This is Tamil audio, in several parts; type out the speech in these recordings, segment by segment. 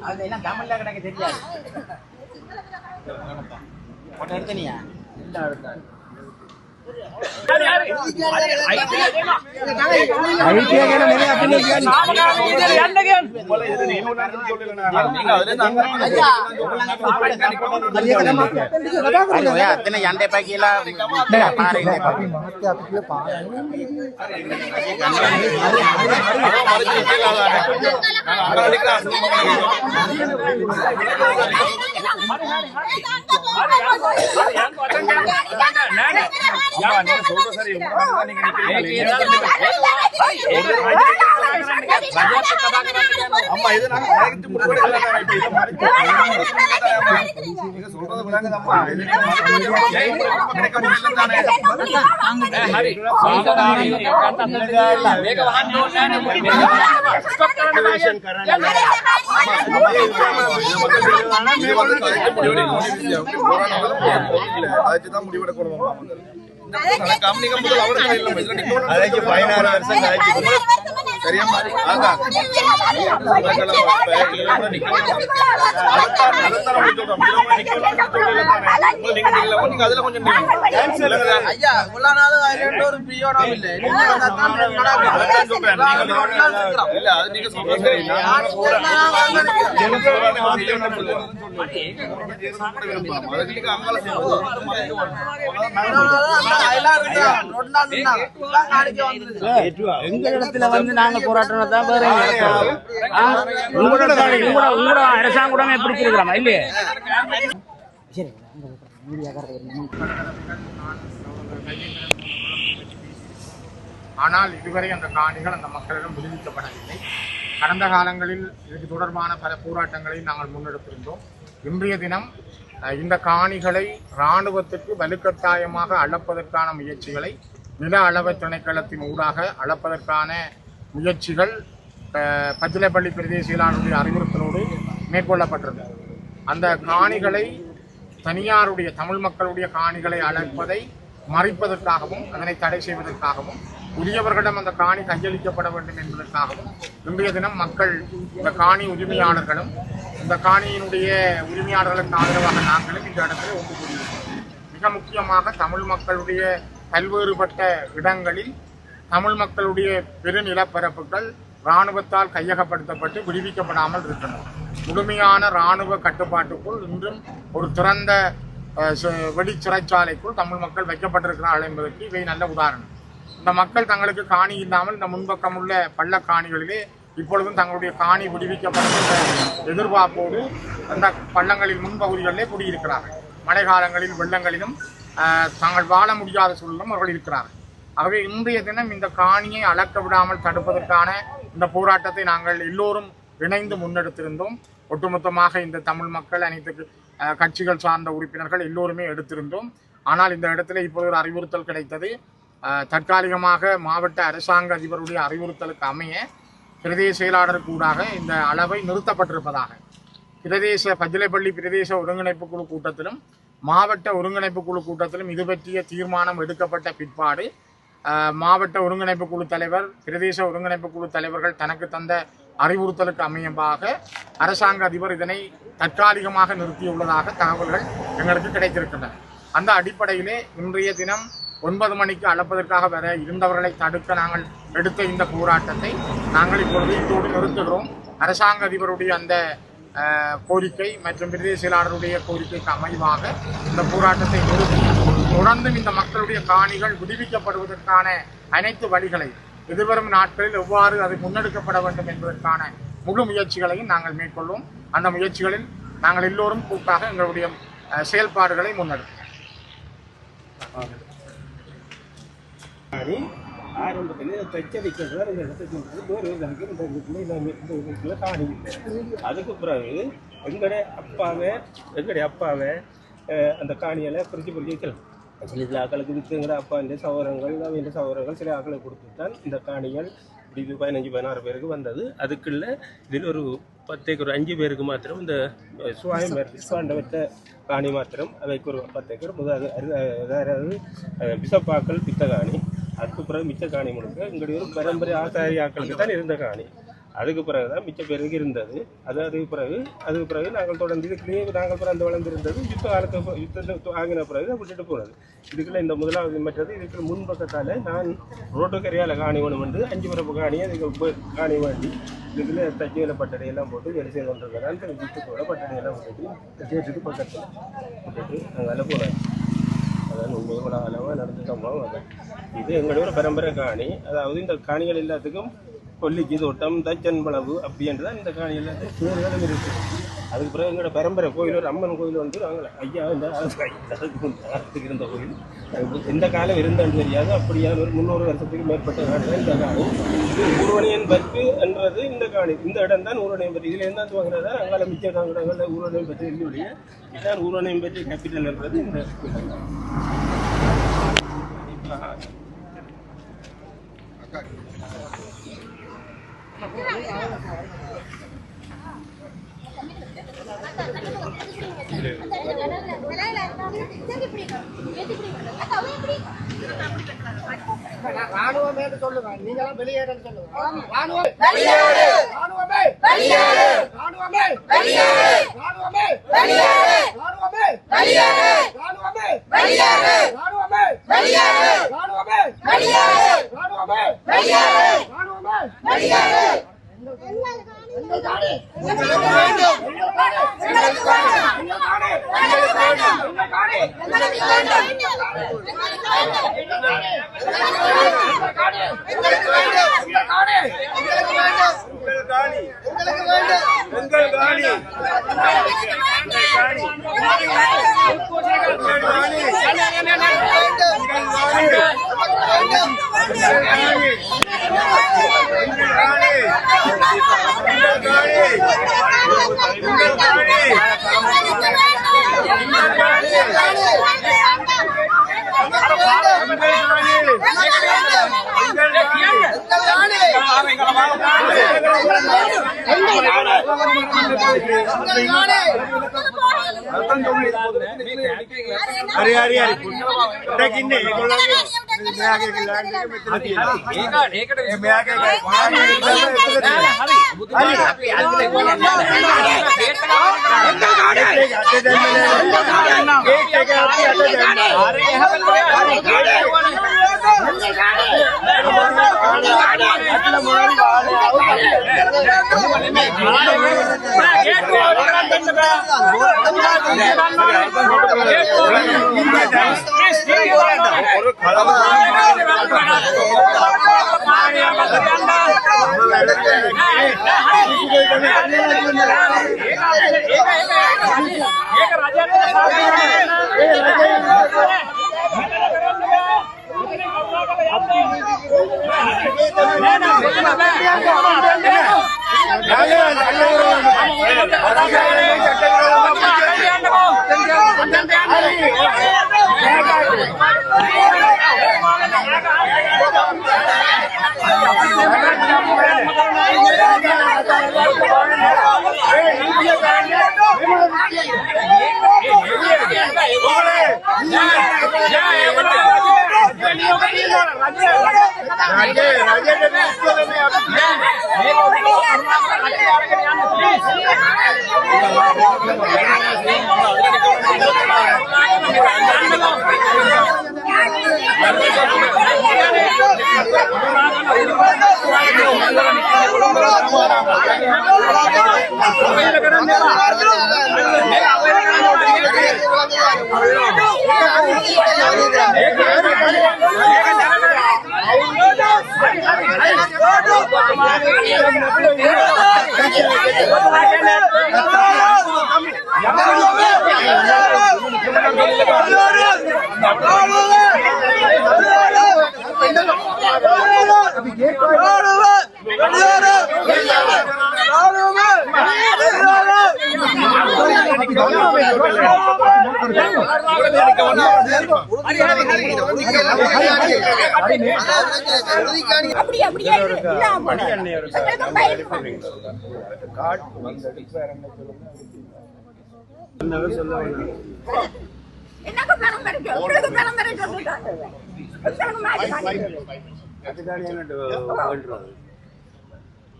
அதெல்லாம் தமிழ்ல கிடக்க தெரியாது. எடுத்தனியா அம்மா இது நாங்க மறைத்து முடிவெடுக்கல நீங்க சொல்றது விளங்குதம்மா இது எனக்கு இல்லதானே ஹரி வேகவான் அதுதான் முடிவெடுக்கணும்மா கம்பெனிக்கு முதல்ல அவருக்கு இல்ல அதுக்கு 16 வருஷம் ஆச்சு சரியா அதுல கொஞ்சம் ஐயா இவ்வளவு நாள் ஒரு பியோனம் இல்ல இல்ல அது நீங்க சொல்றது எங்க இடத்துல வந்து நாங்க போராட்டம் தான் உங்களோட அரசாங்கமே பிடிச்சிருக்கிறோம் இல்லையே. ஆனால் இதுவரை அந்த காணிகள் அந்த மக்களிடம் விடுவிக்கப்படவில்லை. கடந்த காலங்களில் இது தொடர்பான பல போராட்டங்களை நாங்கள் முன்னெடுத்திருந்தோம். இன்றைய தினம் இந்த காணிகளை இராணுவத்திற்கு வலுக்கட்டாயமாக அளப்பதற்கான முயற்சிகளை நில அளவை திணைக்களத்தின் ஊடாக அளப்பதற்கான முயற்சிகள் பச்சிலைப்பள்ளி பிரதேச செயலாளருடைய அறிவுறுத்தலோடு மேற்கொள்ளப்பட்டிருந்தது. அந்த காணிகளை தனியாருடைய தமிழ் மக்களுடைய காணிகளை அளப்பதை மறைப்பதற்காகவும் அதனை தடை செய்வதற்காகவும் உரியவர்களிடம் அந்த காணி கையளிக்கப்பட வேண்டும் என்பதற்காகவும் இன்றைய தினம் மக்கள் இந்த காணி உரிமையாளர்களும் இந்த காணியினுடைய உரிமையாளர்களுக்கு ஆதரவாக நாங்களும் இந்த இடத்துல ஒன்று கூடியிருக்கிறோம். மிக முக்கியமாக தமிழ் மக்களுடைய பல்வேறுபட்ட இடங்களில் தமிழ் மக்களுடைய பெருநிலப்பரப்புகள் இராணுவத்தால் கையகப்படுத்தப்பட்டு விடுவிக்கப்படாமல் இருக்கின்றன. முழுமையான இராணுவ கட்டுப்பாட்டுக்குள் இன்றும் ஒரு திறந்த வெடி சிறைச்சாலைக்குள் தமிழ் மக்கள் வைக்கப்பட்டிருக்கிறார்கள் என்பதற்கு இவை நல்ல உதாரணம். இந்த மக்கள் தங்களுக்கு காணி இல்லாமல் இந்த முன்பக்கம் உள்ள பள்ளக்காணிகளிலே இப்பொழுதும் தங்களுடைய காணி விடுவிக்கப்படும் என்ற எதிர்பார்ப்போடு அந்த பள்ளங்களில் முன்பகுதிகளிலே குடியிருக்கிறார்கள். மழை காலங்களில் வெள்ளங்களிலும் தாங்கள் வாழ முடியாத சூழலும் அவர்கள் இருக்கிறார்கள். ஆகவே இன்றைய தினம் இந்த காணியை அளக்க விடாமல் தடுப்பதற்கான இந்த போராட்டத்தை நாங்கள் எல்லோரும் இணைந்து முன்னெடுத்திருந்தோம். ஒட்டுமொத்தமாக இந்த தமிழ் மக்கள் அனைத்து கட்சிகள் சார்ந்த உறுப்பினர்கள் எல்லோருமே எடுத்திருந்தோம். ஆனால் இந்த இடத்துல இப்போது ஒரு அறிவுறுத்தல் கிடைத்தது. தற்காலிகமாக மாவட்ட அரசாங்க அதிபருடைய அறிவுறுத்தலுக்கு அமைய பிரதேச செயலாளருக்கு ஊடாக இந்த அளவை நிறுத்தப்பட்டிருப்பதாக பச்சிலைப்பள்ளி பிரதேச ஒருங்கிணைப்பு குழு கூட்டத்திலும் மாவட்ட ஒருங்கிணைப்பு குழு கூட்டத்திலும் இது பற்றிய தீர்மானம் எடுக்கப்பட்ட பிற்பாடு மாவட்ட ஒருங்கிணைப்பு குழு தலைவர் பிரதேச ஒருங்கிணைப்பு குழு தலைவர்கள் தனக்கு தந்த அறிவுறுத்தலுக்கு அமையமாக அரசாங்க அதிபர் இதனை தற்காலிகமாக நிறுத்தியுள்ளதாக தகவல்கள் எங்களுக்கு கிடைத்திருக்கின்றன. அந்த அடிப்படையிலே இன்றைய தினம் 9 மணிக்கு அளப்பதற்காக வர இருந்தவர்களை தடுக்க நாங்கள் எடுத்த இந்த போராட்டத்தை நாங்கள் இப்பொழுது இதோடு நிறுத்துகிறோம். அரசாங்க அதிபருடைய அந்த கோரிக்கை மற்றும் பிரதேச செயலாளருடைய கோரிக்கைக்கு அமைவாக இந்த போராட்டத்தை நிறுத்தி தொடர்ந்தும் இந்த மக்களுடைய காணிகள் விடுவிக்கப்படுவதற்கான அனைத்து வழிகளை எதிர்வரும் நாட்களில் எவ்வாறு அது முன்னெடுக்கப்பட வேண்டும் என்பதற்கான முழு முயற்சிகளையும் நாங்கள் மேற்கொள்வோம். அந்த முயற்சிகளில் நாங்கள் எல்லோரும் கூட்டாக எங்களுடைய செயல்பாடுகளை முன்னெடுப்போம். அதுக்கு பிறகு எங்களுடைய அப்பாவே அந்த காணியெல்லாம் பிரித்து வைக்கலாம். சில ஆக்களுக்கு விற்றுங்கிற அப்பா இந்த சௌரங்கள் சில ஆக்களை கொடுத்து தான் இந்த காணிகள் இது 15-16 பேருக்கு வந்தது. அதுக்குள்ள இதில் ஒரு 10 ஏக்கர் 5 பேருக்கு மாத்திரம் இந்த சுவாண்டவற்ற காணி மாத்திரம் அவைக்கு ஒரு 10 ஏக்கர் அதாவது பிசப்பாக்கள் பித்த காணி. அதுக்கு பிறகு மிச்ச காணி முழுக்க எங்களுடைய ஒரு பரம்பரை ஆசாரியாக்களுக்கு தான் இருந்த காணி. அதுக்கு பிறகு தான் மிச்ச பேருக்கு இருந்தது. அதுக்கு பிறகு நாங்கள் தொடர்ந்து இதுக்குள்ளேயே நாங்கள் பிறந்து வளர்ந்துருந்தது. யுத்தத்தை ஆகின பிறகு விட்டுட்டு போனது. இதுக்குள்ள இந்த முதலாவது மற்றது இதுக்கு முன்பக்கத்தால் நான் ரோட்டுக்கரையால் காணி வேணும் என்று 5 பரப்பு காணியை அதுக்கு காணி வேண்டி இதுக்குள்ள தச்சுவில பட்டடையெல்லாம் போட்டு வேலை செய்து கொண்டிருக்கிறேன். அந்த வீட்டுக்கூட பட்டடையெல்லாம் போட்டுட்டு கேட்டுட்டு பக்கத்தில் போட்டுட்டு அங்கே போனேன். அதான் உண்மையை அளவாக நடந்த சம்பவம். அதான் இது எங்களோட பரம்பரை காணி. அதாவது இந்த காணிகள் எல்லாத்துக்கும் கொல்லிக்கு தோட்டம் தச்சன் பளவு அப்படின்றதான் இந்த காணி எல்லாத்தையும் பேர்களும் இருக்குது. அதுக்கு பிறகு எங்களோட பரம்பரை கோயில் ஒரு அம்மன் கோயில் வந்து நாங்கள் ஐயா அதுக்கு இருந்த கோயில் எந்த காலம் இருந்தான்னு தெரியாது. அப்படியான ஒரு 300 வருஷத்துக்கு மேற்பட்ட காணி தான் இந்த காணி. இது ஊர்வனையன் பற்று என்றது இந்த காணி. இந்த இடம் தான் ஊர்வனையம் பற்றி. இதில் என்ன துவங்கினதா அங்கால மிச்ச காங்கிடங்களில் ஊர்வனையம் பற்றி இல்லையே. இதுதான் ஊர்வனையம் பற்றி கேபிட்டல் என்றது இந்த ராணுவமே சொல்லுங்க, நீங்களாம் வெளியேறன்னு சொல்லுங்க. Hello. அப்படி அப்படியே இல்லாம போல. எங்களுக்கு பயிர் எனக்கு பணம் கிடைக்கும், உங்களுக்கு பணம் கிடைக்கும்.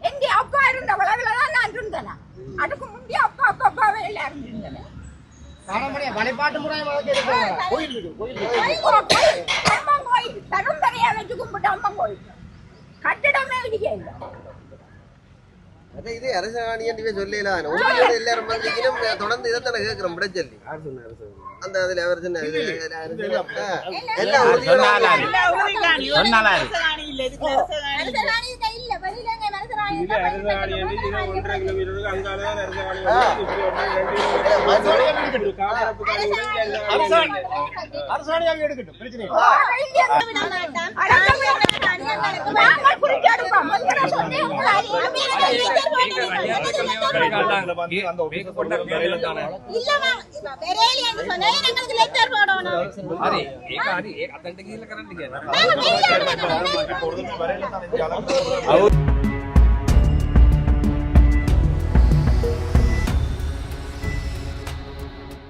எங்க அப்பா இருந்த வளவுலதான் நான் இருந்தேன். அதுக்கு முந்தைய அப்பா அப்பாவே எல்லாரும் இருந்தேன். தரும்பரையா வச்சு கும்பிட்டு அம்மன் கோயில் கட்டிடமே இல்லையே இல்லை. இது அரசாணியே சொல்லலாம். எல்லாரும் தொடர்ந்து இதைத்தானே கேட்கிறோம். விடச்சொல்லி அந்த அதுல அவர் அரசாணியாக எடுக்கட்டும், பிரச்சனை இல்ல